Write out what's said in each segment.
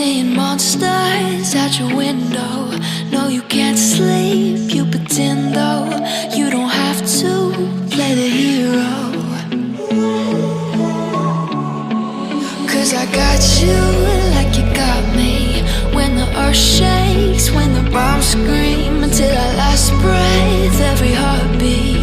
Seeing monsters at your window. No, you can't sleep, you pretend though. You don't have to play the hero. 'Cause I got you like you got me. When the earth shakes, when the bombs scream, until our last breath, every heartbeat.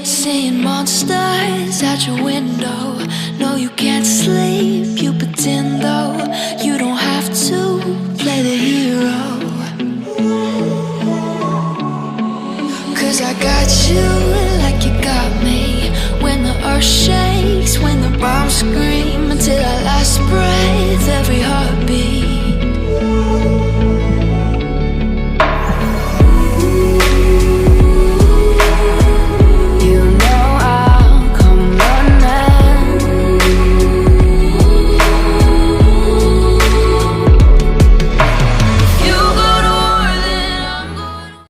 Seeing monsters at your window. No, you can't sleep, you pretend though. You don't have to play the hero. 'Cause I got you like you got me. When the earth shakes, when the bombs scream, until our last breath, every heart.